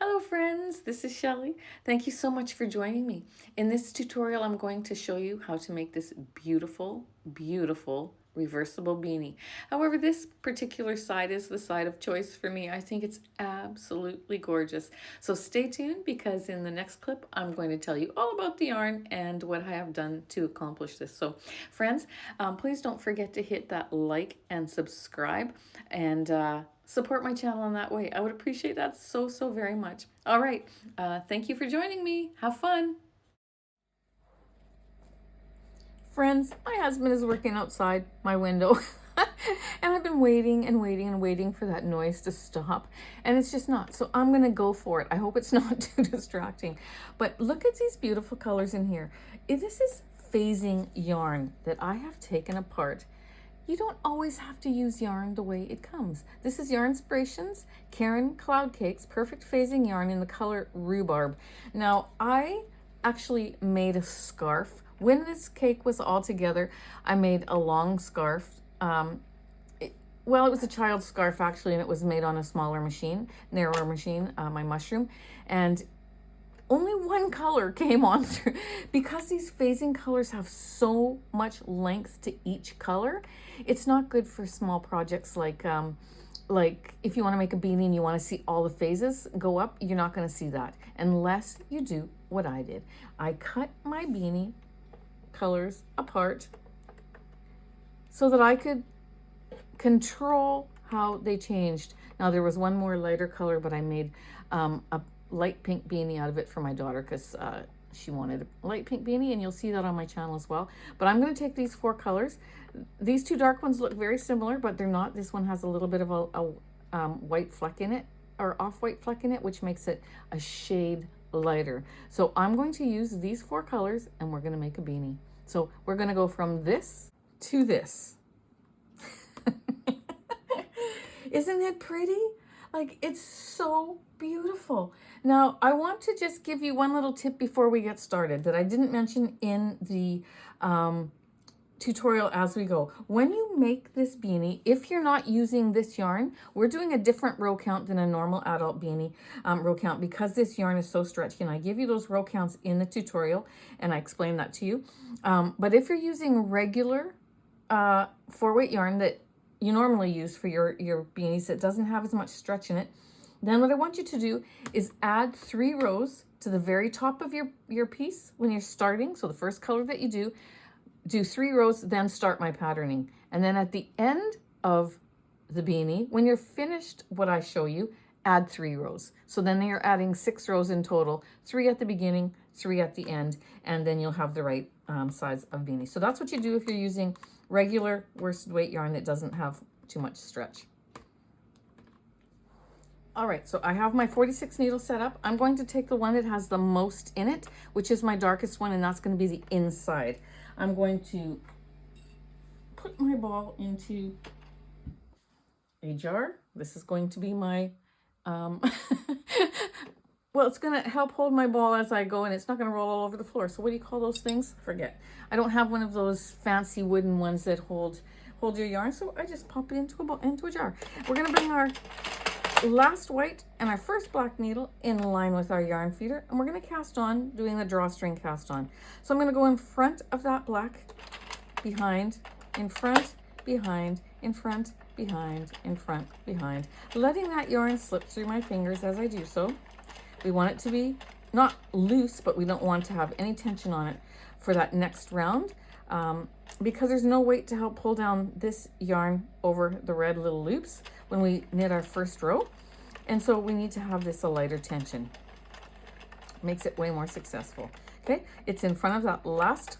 Hello friends, this is Shelly. Thank you so much for joining me. In this tutorial, I'm going to show you how to make this beautiful, beautiful reversible beanie. However, this particular side is the side of choice for me. I think it's absolutely gorgeous. So stay tuned because in the next clip, I'm going to tell you all about the yarn and what I have done to accomplish this. So friends, please don't forget to hit that like and subscribe and support my channel in that way. I would appreciate that so very much. All right, thank you for joining me. Have fun. Friends, my husband is working outside my window and I've been waiting and waiting and waiting for that noise to stop, and it's just not. So I'm gonna go for it. I hope it's not too distracting. But look at these beautiful colors in here. This is phasing yarn that I have taken apart. You don't always have to use yarn the way it comes. This is Yarnspiration's Caron Cloud Cakes Perfect Phasing Yarn in the color Rhubarb. Now, I actually made a scarf. When this cake was all together, I made a long scarf. It was a child's scarf actually, and it was made on a smaller machine, narrower machine, my mushroom. And only one color came on through because these phasing colors have so much length to each color. It's not good for small projects like if you want to make a beanie and you want to see all the phases go up, you're not going to see that unless you do what I did. I cut my beanie colors apart so that I could control how they changed. Now there was one more lighter color, but I made a light pink beanie out of it for my daughter because she wanted a light pink beanie, and you'll see that on my channel as well. But I'm going to take these four colors. These two dark ones look very similar, but they're not. This one has a little bit of a white fleck in it, or off-white fleck in it, which makes it a shade lighter. So I'm going to use these four colors and we're going to make a beanie. So we're going to go from this to this. Isn't it pretty? Like, it's so beautiful. Now, I want to just give you one little tip before we get started that I didn't mention in the tutorial as we go. When you make this beanie, if you're not using this yarn, we're doing a different row count than a normal adult beanie row count because this yarn is so stretchy, and I give you those row counts in the tutorial and I explain that to you. But if you're using regular 4-weight yarn that you normally use for your beanies that doesn't have as much stretch in it, then what I want you to do is add 3 rows to the very top of your piece when you're starting. So the first color that you do 3 rows, then start my patterning. And then at the end of the beanie, when you're finished what I show you, add 3 rows. So then you're adding 6 rows in total, 3 at the beginning, 3 at the end, and then you'll have the right size of beanie. So that's what you do if you're using regular worsted weight yarn that doesn't have too much stretch. All right, so I have my 46 needles set up. I'm going to take the one that has the most in it, which is my darkest one, and that's going to be the inside. I'm going to put my ball into a jar. This is going to be my, well, it's going to help hold my ball as I go, and it's not going to roll all over the floor. So what do you call those things? Forget. I don't have one of those fancy wooden ones that hold your yarn, so I just pop it into a jar. We're going to bring our last white and our first black needle in line with our yarn feeder, and we're going to cast on, doing the drawstring cast on. So I'm going to go in front of that black, behind, in front, behind, in front, behind, in front, behind, letting that yarn slip through my fingers as I do so. We want it to be not loose, but we don't want to have any tension on it for that next round, because there's no weight to help pull down this yarn over the red little loops when we knit our first row. And so we need to have this a lighter tension. Makes it way more successful. Okay, it's in front of that last,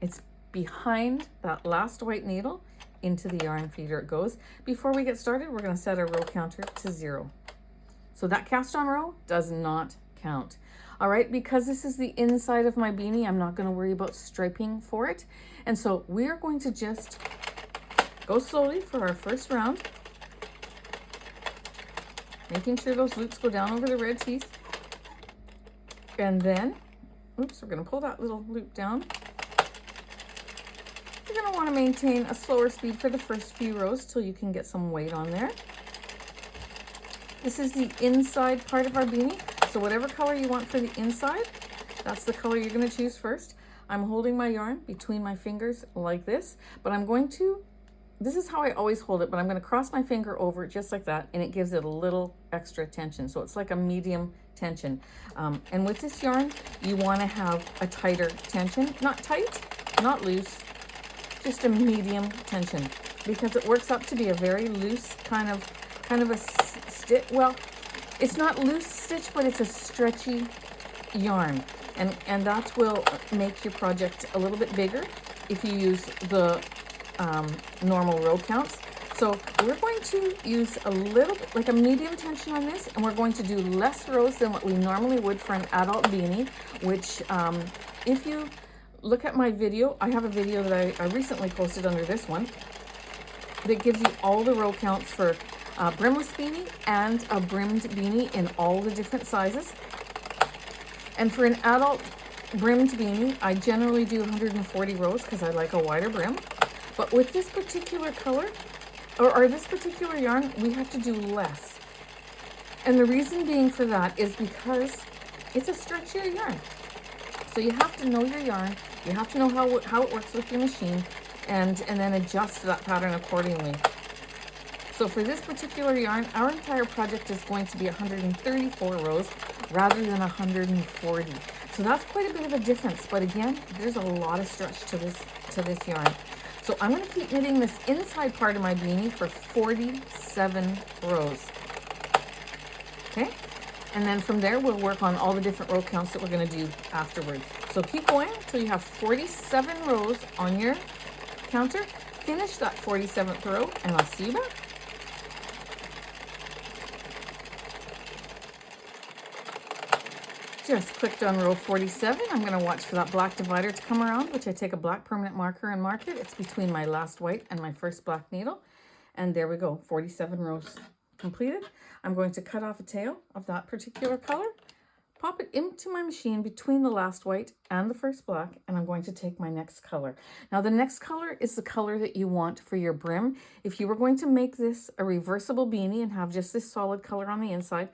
it's behind that last white needle. Into the yarn feeder it goes. Before we get started, we're going to set our row counter to 0. So that cast on row does not count. All right, because this is the inside of my beanie, I'm not going to worry about striping for it. And so we're going to just go slowly for our first round, making sure those loops go down over the red teeth. And then, oops, we're going to pull that little loop down. You're going to want to maintain a slower speed for the first few rows till you can get some weight on there. This is the inside part of our beanie. So whatever color you want for the inside, that's the color you're going to choose first. I'm holding my yarn between my fingers like this, but I'm going to, this is how I always hold it, but I'm going to cross my finger over just like that, and it gives it a little extra tension. So it's like a medium tension. And with this yarn, you want to have a tighter tension, not tight, not loose, just a medium tension, because it works up to be a very loose kind of a stitch. Well, it's not loose stitch, but it's a stretchy yarn, and that will make your project a little bit bigger if you use the normal row counts. So we're going to use a little bit, like a medium tension on this, and we're going to do less rows than what we normally would for an adult beanie, which if you look at my video, I have a video that I recently posted under this one that gives you all the row counts for a brimless beanie and a brimmed beanie in all the different sizes. And for an adult brimmed beanie, I generally do 140 rows because I like a wider brim. But with this particular color, or this particular yarn, we have to do less. And the reason being for that is because it's a stretchier yarn. So you have to know your yarn, you have to know how it works with your machine, and then adjust that pattern accordingly. So for this particular yarn, our entire project is going to be 134 rows rather than 140. So that's quite a bit of a difference, but again, there's a lot of stretch to this yarn. So I'm going to keep knitting this inside part of my beanie for 47 rows. Okay? And then from there, we'll work on all the different row counts that we're going to do afterwards. So keep going until you have 47 rows on your counter. Finish that 47th row, and I'll see you back. Just clicked on row 47. I'm going to watch for that black divider to come around, which I take a black permanent marker and mark it. It's between my last white and my first black needle. And there we go, 47 rows completed. I'm going to cut off a tail of that particular color, pop it into my machine between the last white and the first black, and I'm going to take my next color. Now the next color is the color that you want for your brim. If you were going to make this a reversible beanie and have just this solid color on the inside,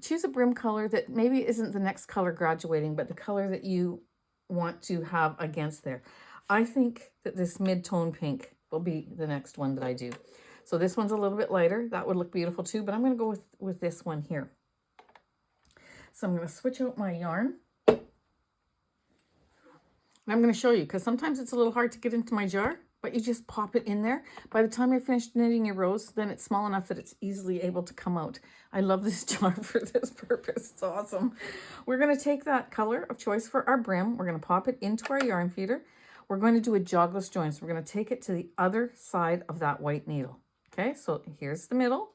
choose a brim color that maybe isn't the next color graduating, but the color that you want to have against there. I think that this mid-tone pink will be the next one that I do. So this one's a little bit lighter. That would look beautiful too, but I'm going to go with this one here. So I'm going to switch out my yarn. And I'm going to show you, because sometimes it's a little hard to get into my jar, but you just pop it in there. By the time you're finished knitting your rows, then it's small enough that it's easily able to come out. I love this jar for this purpose. It's awesome. We're going to take that color of choice for our brim. We're going to pop it into our yarn feeder. We're going to do a jogless join. So we're going to take it to the other side of that white needle. Okay, so here's the middle.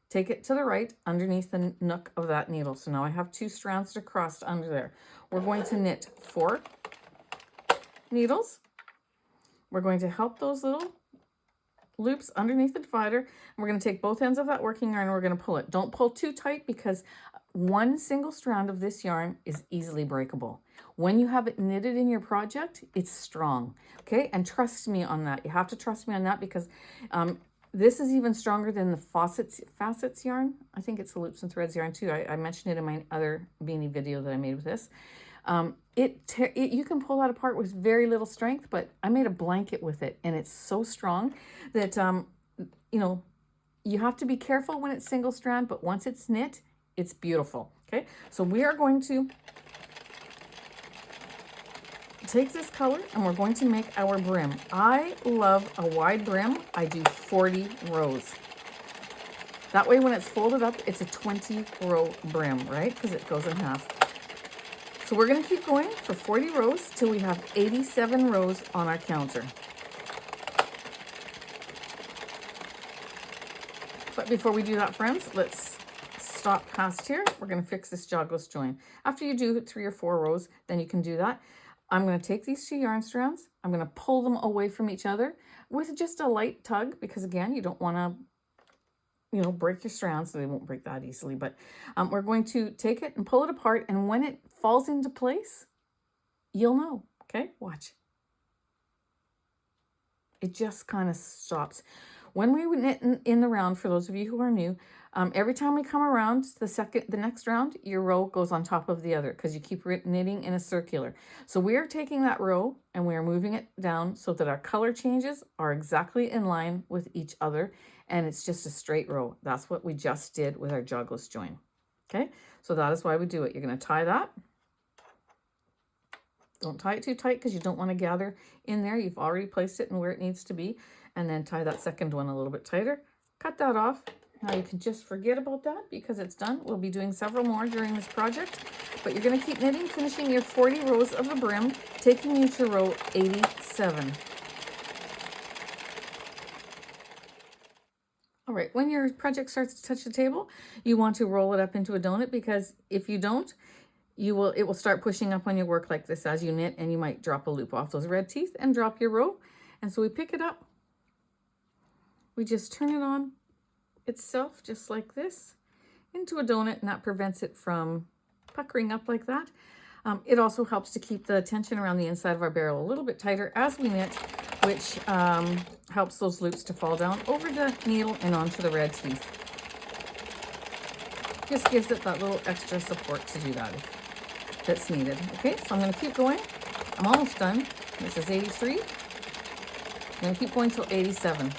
Take it to the right underneath the nook of that needle. So now I have 2 strands that are crossed under there. We're going to knit 4 needles. We're going to help those little loops underneath the divider. And we're going to take both ends of that working yarn and we're going to pull it. Don't pull too tight, because one single strand of this yarn is easily breakable. When you have it knitted in your project, it's strong. Okay, and trust me on that. You have to trust me on that, because this is even stronger than the facets yarn. I think it's the loops and threads yarn too. I mentioned it in my other beanie video that I made with this. You can pull that apart with very little strength, but I made a blanket with it, and it's so strong that, you know, you have to be careful when it's single strand, but once it's knit, it's beautiful. Okay, so we are going to take this color and we're going to make our brim. I love a wide brim. I do 40 rows. That way when it's folded up, it's a 20 row brim, right? Because it goes in half. So we're going to keep going for 40 rows till we have 87 rows on our counter. But before we do that, friends, let's stop past here. We're going to fix this jogless join. After you do 3 or 4 rows, then you can do that. I'm going to take these 2 yarn strands. I'm going to pull them away from each other with just a light tug, because again, you don't want to, you know, break your strands, so they won't break that easily. But we're going to take it and pull it apart, and when it falls into place, you'll know. Okay, watch. It just kind of stops. When we knit in the round, for those of you who are new, every time we come around the next round, your row goes on top of the other because you keep knitting in a circular. So we are taking that row and we are moving it down so that our color changes are exactly in line with each other, and it's just a straight row. That's what we just did with our jogless join. Okay, so that is why we do it. You're going to tie that. Don't tie it too tight because you don't want to gather in there. You've already placed it in where it needs to be. And then tie that second one a little bit tighter. Cut that off. Now you can just forget about that because it's done. We'll be doing several more during this project. But you're going to keep knitting, finishing your 40 rows of the brim, taking you to row 87. All right, when your project starts to touch the table, you want to roll it up into a donut, because if you don't, it will start pushing up on your work like this as you knit, and you might drop a loop off those red teeth and drop your row. And so we pick it up, we just turn it on itself just like this into a donut, and that prevents it from puckering up like that. It also helps to keep the tension around the inside of our barrel a little bit tighter as we knit, which helps those loops to fall down over the needle and onto the red teeth. Just gives it that little extra support to do that if that's needed. Okay, so I'm going to keep going. I'm almost done. This is 83. I'm going to keep going till 87.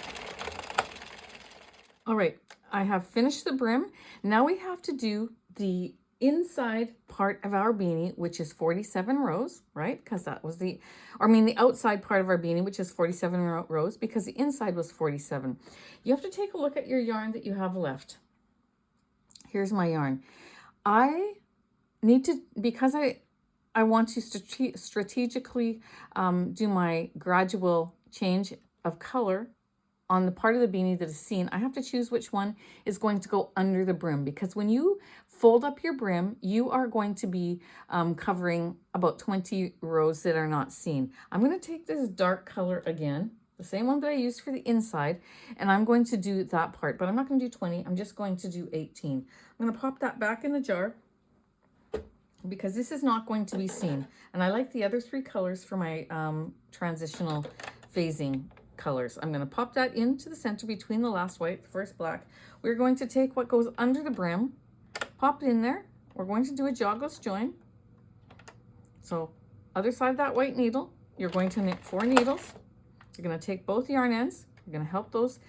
All right, I have finished the brim. Now we have to do the inside part of our beanie, which is 47 rows, right? Because that was the outside part of our beanie, which is 47 rows, because the inside was 47. You have to take a look at your yarn that you have left. Here's my yarn. I need to, because I want to strategically do my gradual change of color on the part of the beanie that is seen, I have to choose which one is going to go under the brim, because when you fold up your brim, you are going to be covering about 20 rows that are not seen. I'm going to take this dark color again, the same one that I used for the inside, and I'm going to do that part, but I'm not going to do 20. I'm just going to do 18. I'm going to pop that back in the jar because this is not going to be seen. And I like the other three colors for my transitional phasing colors. I'm going to pop that into the center between the last white, the first black. We're going to take what goes under the brim, pop it in there. We're going to do a jogless join. So other side of that white needle, you're going to knit 4 needles. You're going to take both yarn ends. You're going to help those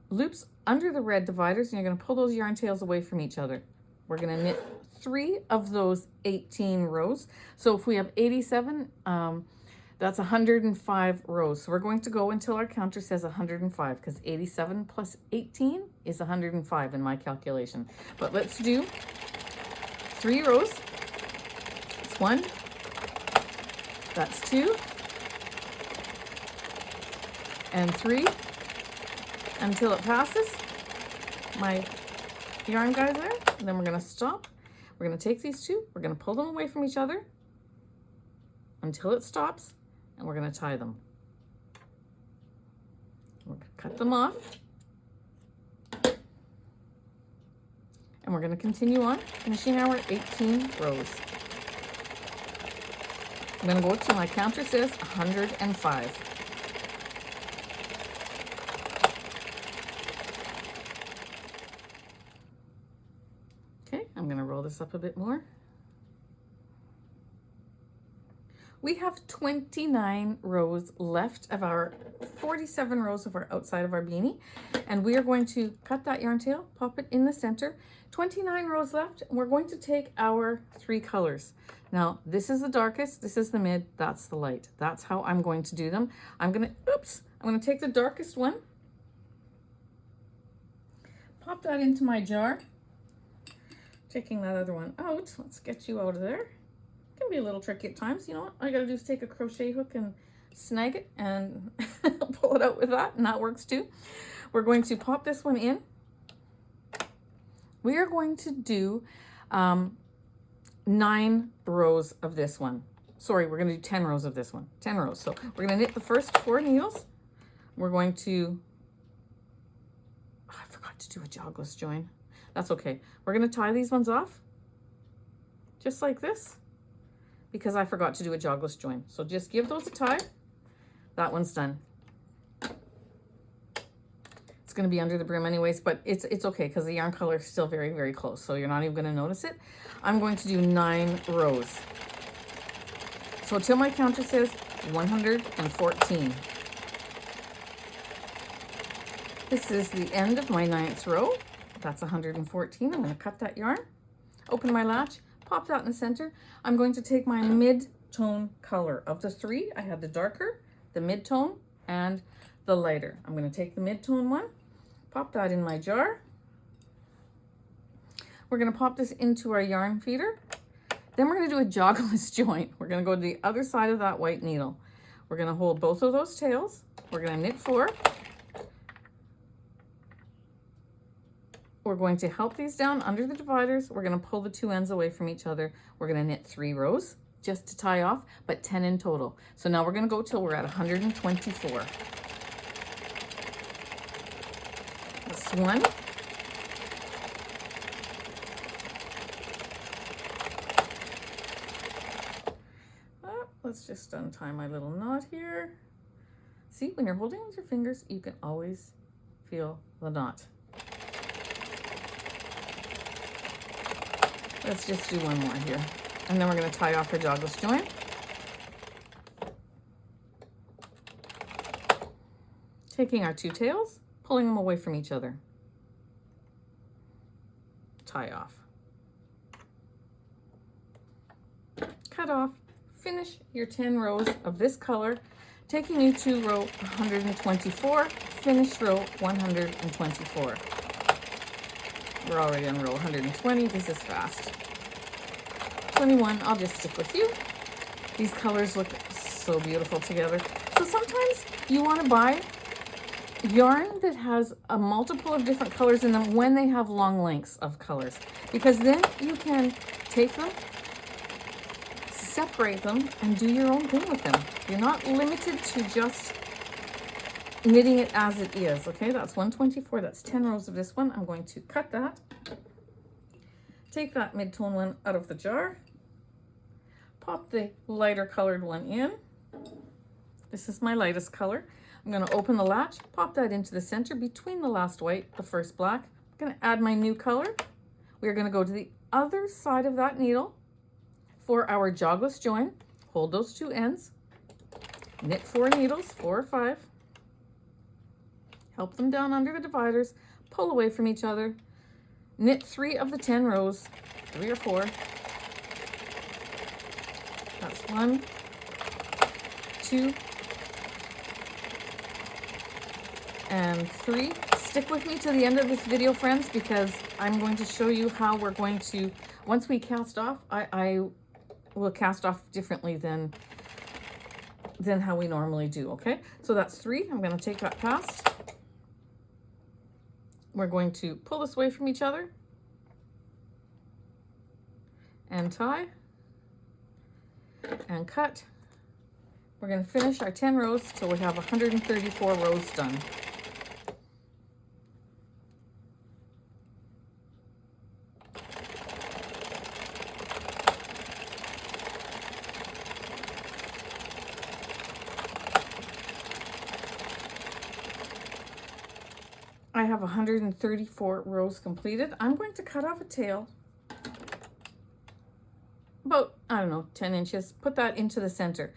loops under the red dividers, and you're going to pull those yarn tails away from each other. We're going to knit 3 of those 18 rows. So if we have 87, that's 105 rows. So we're going to go until our counter says 105, because 87 plus 18 is 105 in my calculation. But let's do 3 rows. That's 1. That's 2. And 3 until it passes my yarn guys there. And then we're going to stop. We're going to take these 2. We're going to pull them away from each other until it stops. And we're going to tie them. We're going to cut them off. And we're going to continue on, finishing our 18 rows. I'm going to go till my counter says 105. Okay, I'm going to roll this up a bit more. We have 29 rows left of our 47 rows of our outside of our beanie, and we are going to cut that yarn tail, pop it in the center. 29 rows left, and we're going to take our 3 colors. Now, this is the darkest, this is the mid, that's the light. That's how I'm going to do them. I'm going to take the darkest one, pop that into my jar, taking that other one out. Let's get you out of there. Can be a little tricky at times. You know what? All I gotta do is take a crochet hook and snag it and pull it out with that, and that works too. We're going to pop this one in. We are going to do 9 rows of this one. Sorry, we're gonna do 10 rows of this one. 10 rows. So we're gonna knit the first 4 needles. We're going to, I forgot to do a jogless join. That's okay. We're gonna tie these ones off just like this, because I forgot to do a jogless join. So just give those a tie. That one's done. It's going to be under the brim anyways, but it's okay because the yarn color is still very, very close. So you're not even going to notice it. I'm going to do 9 rows. So till my counter says 114. This is the end of my 9th row. That's 114. I'm going to cut that yarn, open my latch, pop that in the center. I'm going to take my mid-tone color. Of the 3, I had the darker, the mid-tone, and the lighter. I'm going to take the mid-tone one, pop that in my jar. We're going to pop this into our yarn feeder. Then we're going to do a joggless joint. We're going to go to the other side of that white needle. We're going to hold both of those tails. We're going to knit 4. We're going to help these down under the dividers. We're going to pull the 2 ends away from each other. We're going to knit 3 rows just to tie off, but 10 in total. So now we're going to go till we're at 124. That's 1. Let's just untie my little knot here. See, when you're holding with your fingers, you can always feel the knot. Let's just do 1 more here. And then we're going to tie off our joggless joint. Taking our 2 tails, pulling them away from each other. Tie off. Cut off. Finish your 10 rows of this color, taking you to row 124, finish row 124. We're already on row 120, this is fast. 21, I'll just stick with you. These colors look so beautiful together. So sometimes you want to buy yarn that has a multiple of different colors in them when they have long lengths of colors, because then you can take them, separate them, and do your own thing with them. You're not limited to just knitting it as it is. Okay, that's 124. That's 10 rows of this one. I'm going to cut that. Take that mid-tone one out of the jar. Pop the lighter colored one in. This is my lightest color. I'm going to open the latch, pop that into the center between the last white, the first black. I'm going to add my new color. We're going to go to the other side of that needle for our joggless join. Hold those 2 ends, knit 4 needles, 4 or 5, help them down under the dividers, pull away from each other, knit 3 of the 10 rows, 3 or 4. That's 1, 2, and 3. Stick with me to the end of this video, friends, because I'm going to show you how we're going to, once we cast off, I will cast off differently than how we normally do. Okay, so that's 3. I'm going to take that past. We're going to pull this away from each other and tie and cut. We're going to finish our 10 rows till we have 134 rows done. I have 134 rows completed. I'm going to cut off a tail about, I don't know, 10 inches, put that into the center.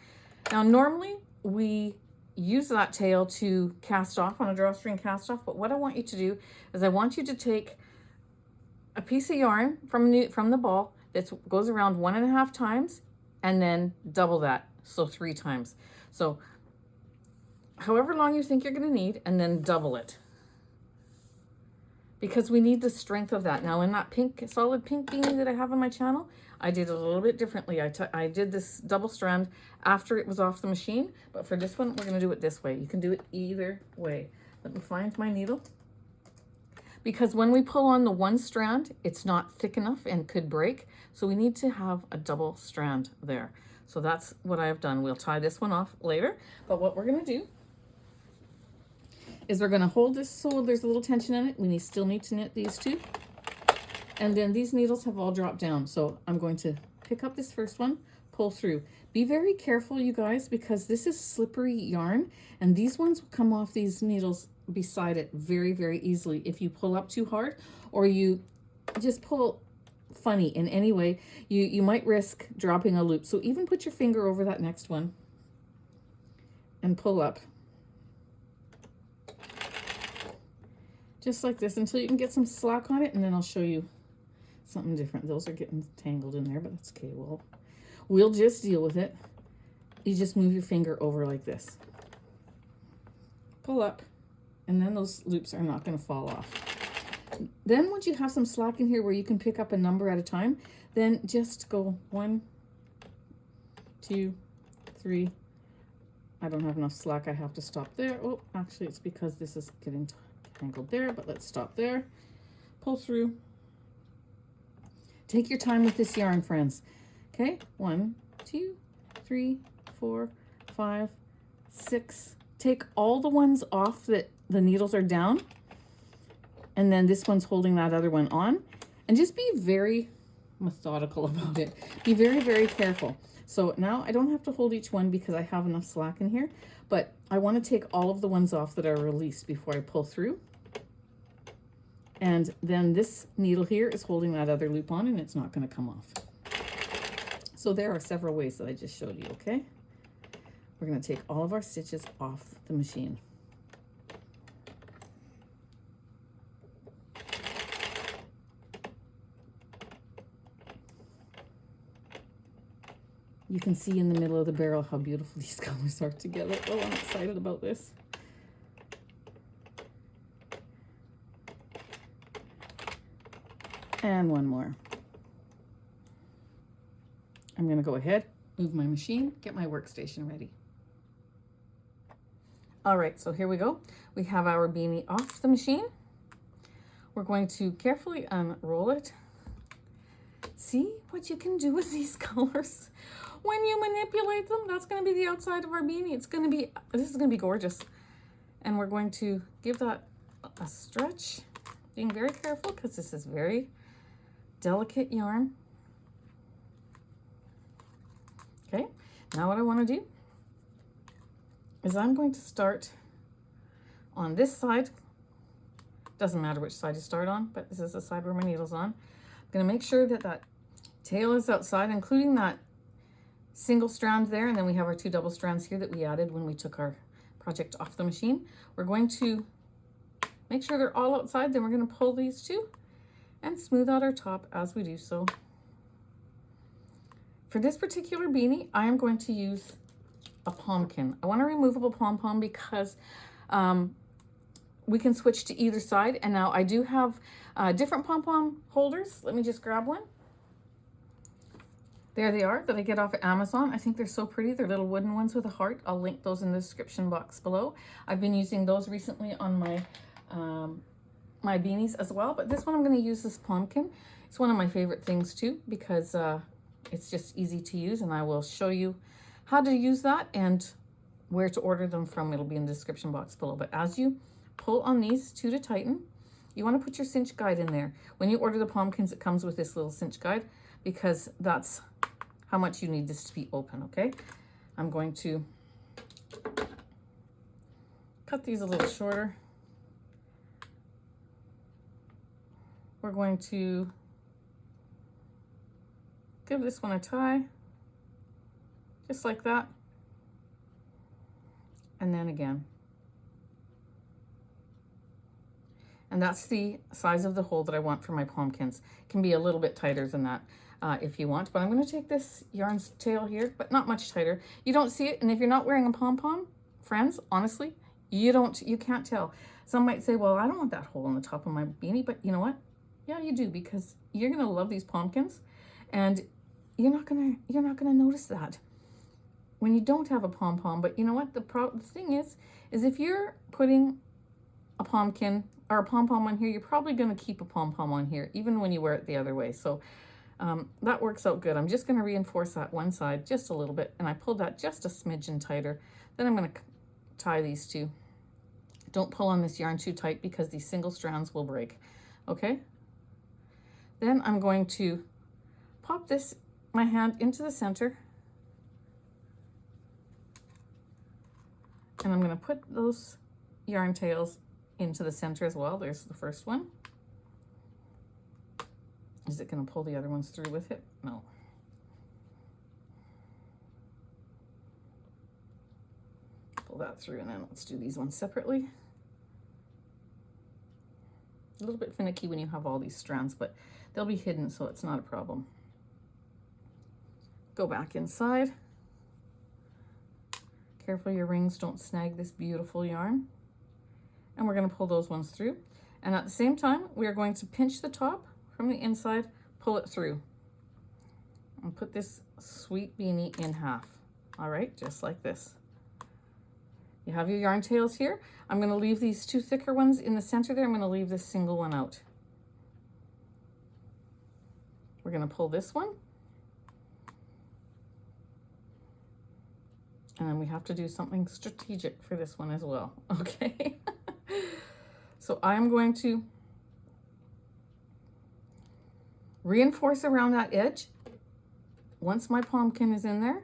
Now, normally we use that tail to cast off on a drawstring cast off, but what I want you to do is I want you to take a piece of yarn from the ball that goes around 1.5 times and then double that, so 3 times. So however long you think you're going to need, and then double it, because we need the strength of that. Now in that solid pink beanie that I have on my channel, I did a little bit differently. I did this double strand after it was off the machine, but for this one, we're going to do it this way. You can do it either way. Let me find my needle. Because when we pull on the 1 strand, it's not thick enough and could break. So we need to have a double strand there. So that's what I have done. We'll tie this one off later, but what we're going to do is we're going to hold this so there's a little tension in it. We still need to knit these 2. And then these needles have all dropped down. So I'm going to pick up this first one, pull through. Be very careful, you guys, because this is slippery yarn, and these ones will come off these needles beside it very, very easily. If you pull up too hard or you just pull funny in any way, you might risk dropping a loop. So even put your finger over that next one and pull up. Just like this until you can get some slack on it, and then I'll show you something different. Those are getting tangled in there, but that's okay. We'll just deal with it. You just move your finger over like this. Pull up, and then those loops are not going to fall off. Then once you have some slack in here where you can pick up a number at a time, then just go 1, 2, 3. I don't have enough slack. I have to stop there. Oh, actually, it's because this is getting tangled there, but let's stop there. Pull through. Take your time with this yarn, friends. Okay, 1, 2, 3, 4, 5, 6. Take all the ones off that the needles are down, and then this one's holding that other one on, and just be very methodical about it. Be very, very careful. So now I don't have to hold each one because I have enough slack in here, but I want to take all of the ones off that are released before I pull through. And then this needle here is holding that other loop on, and it's not going to come off. So there are several ways that I just showed you, okay? We're going to take all of our stitches off the machine. You can see in the middle of the barrel how beautiful these colors are together. Oh, I'm excited about this. And one more. I'm going to go ahead, move my machine, get my workstation ready. All right, so here we go. We have our beanie off the machine. We're going to carefully unroll it. See what you can do with these colors when you manipulate them. That's going to be the outside of our beanie. This is going to be gorgeous. And we're going to give that a stretch, being very careful because this is very delicate yarn. Okay, now what I want to do is I'm going to start on this side. Doesn't matter which side you start on, but this is the side where my needle's on. I'm going to make sure that that tail is outside, including that single strand there, and then we have our 2 double strands here that we added when we took our project off the machine. We're going to make sure they're all outside, then we're going to pull these 2 and smooth out our top as we do so. For this particular beanie, I am going to use a POM-KIN. I want a removable pom-pom because we can switch to either side. And now I do have different pom-pom holders. Let me just grab one. There they are, that I get off of Amazon. I think they're so pretty. They're little wooden ones with a heart. I'll link those in the description box below. I've been using those recently on my my beanies as well, but this one I'm going to use this POM-KIN. It's one of my favorite things too because it's just easy to use, and I will show you how to use that and where to order them from. It'll be in the description box below. But as you pull on these 2 to tighten, you want to put your cinch guide in there. When you order the POM-KINs, it comes with this little cinch guide because that's how much you need this to be open, okay? I'm going to cut these a little shorter. We're going to give this one a tie, just like that. And then again. And that's the size of the hole that I want for my POM-KINs. It can be a little bit tighter than that if you want, but I'm going to take this yarn tail here, but not much tighter. You don't see it, and if you're not wearing a pom-pom, friends, honestly, you can't tell. Some might say, well, I don't want that hole on the top of my beanie, but you know what? Yeah, you do, because you're going to love these POM-KINs, and you're not going to notice that when you don't have a pom-pom. But you know what? The thing is if you're putting a POM-KIN or a pom-pom on here, you're probably going to keep a pom-pom on here, even when you wear it the other way. So that works out good. I'm just going to reinforce that one side just a little bit, and I pulled that just a smidgen tighter. Then I'm going to tie these 2. Don't pull on this yarn too tight because these single strands will break. Okay? Then I'm going to pop my hand into the center, and I'm going to put those yarn tails into the center as well. There's the first one. Is it going to pull the other ones through with it? No. Pull that through, and then let's do these ones separately. A little bit finicky when you have all these strands, but they'll be hidden, so it's not a problem. Go back inside. Careful your rings don't snag this beautiful yarn. And we're going to pull those ones through. And at the same time, we are going to pinch the top from the inside, pull it through, and put this sweet beanie in half. All right, just like this. You have your yarn tails here. I'm going to leave these two thicker ones in the center there. I'm going to leave this single one out. We're going to pull this one. And then we have to do something strategic for this one as well, okay? So I'm going to reinforce around that edge once my POM-KIN is in there,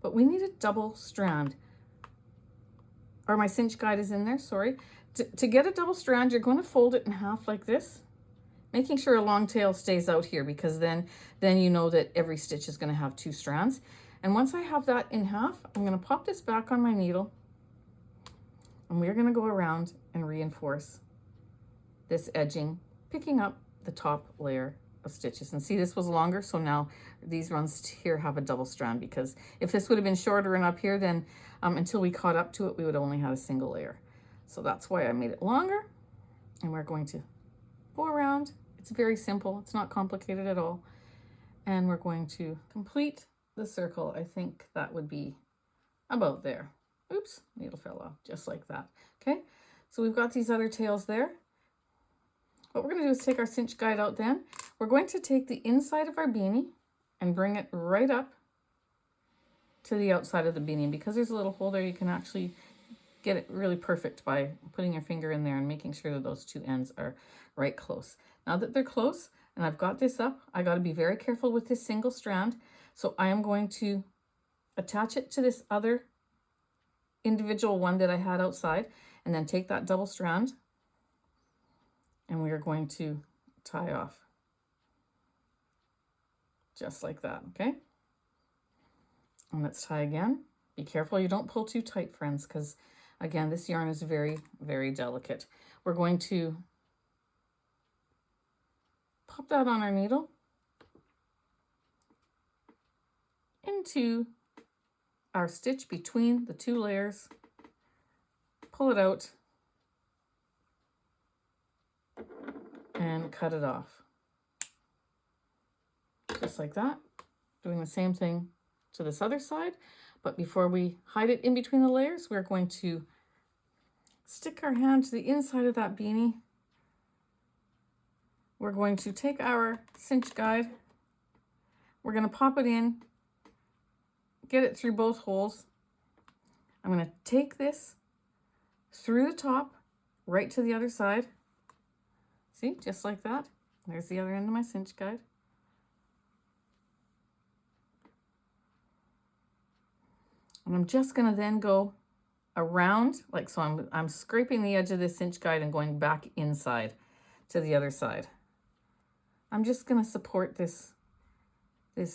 but we need a double strand, or my cinch guide is in there, sorry. To get a double strand, you're going to fold it in half like this, making sure a long tail stays out here, because then you know that every stitch is going to have 2 strands. And once I have that in half, I'm going to pop this back on my needle, and we're going to go around and reinforce this edging, picking up the top layer of stitches. And see, this was longer, so now these ones here have a double strand, because if this would have been shorter and up here, then until we caught up to it, we would only have a single layer. So that's why I made it longer, and we're going to go around. It's very simple. It's not complicated at all. And we're going to complete the circle. I think that would be about there. Oops, needle fell off, just like that. Okay, so we've got these other tails there. What we're going to do is take our cinch guide out then. We're going to take the inside of our beanie and bring it right up to the outside of the beanie. And because there's a little hole there, you can actually get it really perfect by putting your finger in there and making sure that those 2 ends are right close. Now that they're close and I've got this up, I got to be very careful with this single strand. So I am going to attach it to this other individual one that I had outside, and then take that double strand, and we are going to tie off just like that. Okay, and let's tie again. Be careful you don't pull too tight, friends, because again, this yarn is very, very delicate. We're going to pop that on our needle into our stitch between the 2 layers, pull it out, and cut it off. Just like that. Doing the same thing to this other side, but before we hide it in between the layers, we're going to stick our hand to the inside of that beanie. We're going to take our cinch guide, we're going to pop it in, get it through both holes. I'm going to take this through the top right to the other side. See, just like that. There's the other end of my cinch guide. And I'm just going to then go around, like so. I'm scraping the edge of this cinch guide and going back inside to the other side. I'm just going to support this you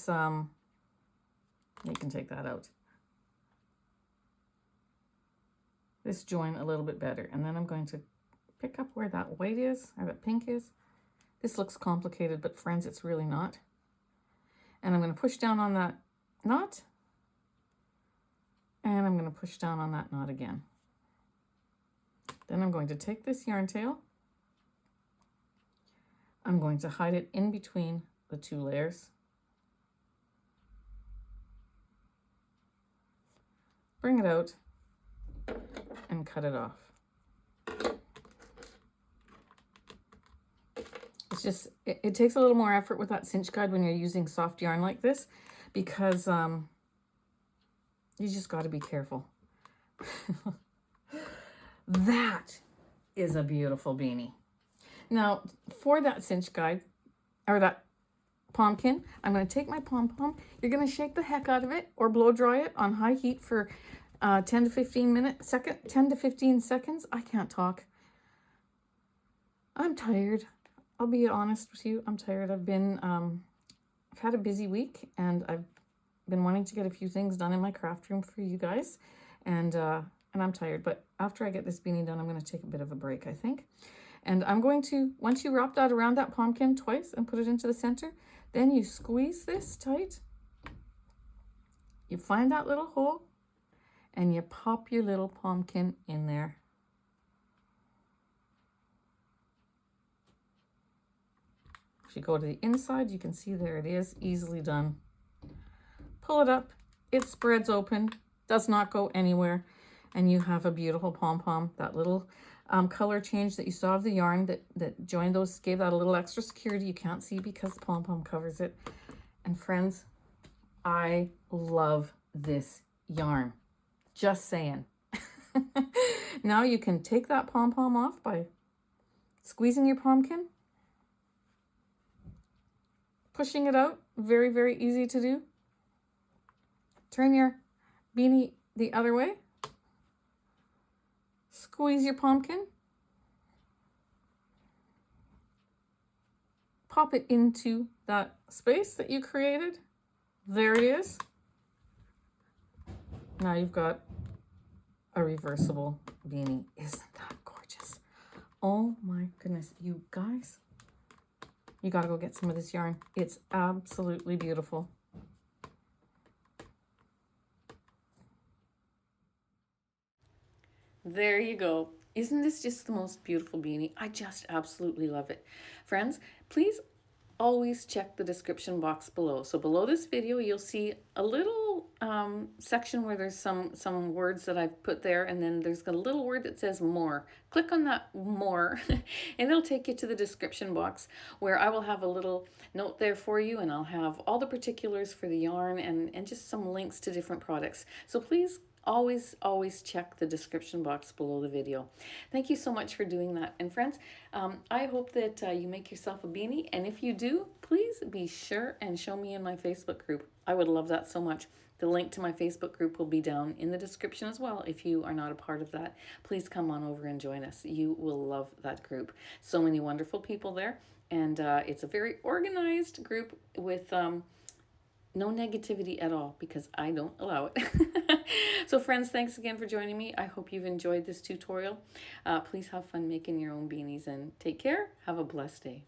can take that out, this join a little bit better, and then I'm going to pick up where that white is, or that pink is. This looks complicated, but friends, it's really not. And I'm going to push down on that knot, and I'm going to push down on that knot again. Then I'm going to take this yarn tail, I'm going to hide it in between the 2 layers, bring it out, and cut it off. It's just, it takes a little more effort with that cinch guide when you're using soft yarn like this, because you just got to be careful. That is a beautiful beanie. Now, for that cinch guide, or that POM-KIN, I'm going to take my pom-pom. You're going to shake the heck out of it or blow dry it on high heat for 10 to 15 seconds. I can't talk. I'm tired. I'll be honest with you. I'm tired. I've had a busy week, and I've been wanting to get a few things done in my craft room for you guys, and I'm tired. But after I get this beanie done, I'm going to take a bit of a break, I think. And I'm going to, once you wrap that around that pumpkin twice and put it into the center, then you squeeze this tight. You find that little hole, and you pop your little pumpkin in there. If you go to the inside, you can see there it is, easily done. Pull it up, it spreads open, does not go anywhere, and you have a beautiful pom-pom. That little color change that you saw of the yarn that joined those gave that a little extra security. You can't see because the pom-pom covers it. And friends, I love this yarn. Just saying. Now you can take that pom-pom off by squeezing your pumpkin, pushing it out, very, very easy to do. Turn your beanie the other way. Squeeze your pumpkin. Pop it into that space that you created. There it is. Now you've got a reversible beanie. Isn't that gorgeous? Oh my goodness, you guys. You gotta go get some of this yarn. It's absolutely beautiful. There you go. Isn't this just the most beautiful beanie? I just absolutely love it. Friends, please always check the description box below. So below this video, you'll see a little section where there's some words that I've put there, and then there's a little word that says more. Click on that more and it'll take you to the description box where I will have a little note there for you, and I'll have all the particulars for the yarn and just some links to different products. So please always check the description box below the video. Thank you so much for doing that. And friends, I hope that you make yourself a beanie, and if you do, please be sure and show me in my Facebook group. I would love that so much. The link to my Facebook group will be down in the description as well. If you are not a part of that, please come on over and join us. You will love that group. So many wonderful people there, and it's a very organized group with no negativity at all, because I don't allow it. So friends, thanks again for joining me. I hope you've enjoyed this tutorial. Please have fun making your own beanies, and take care. Have a blessed day.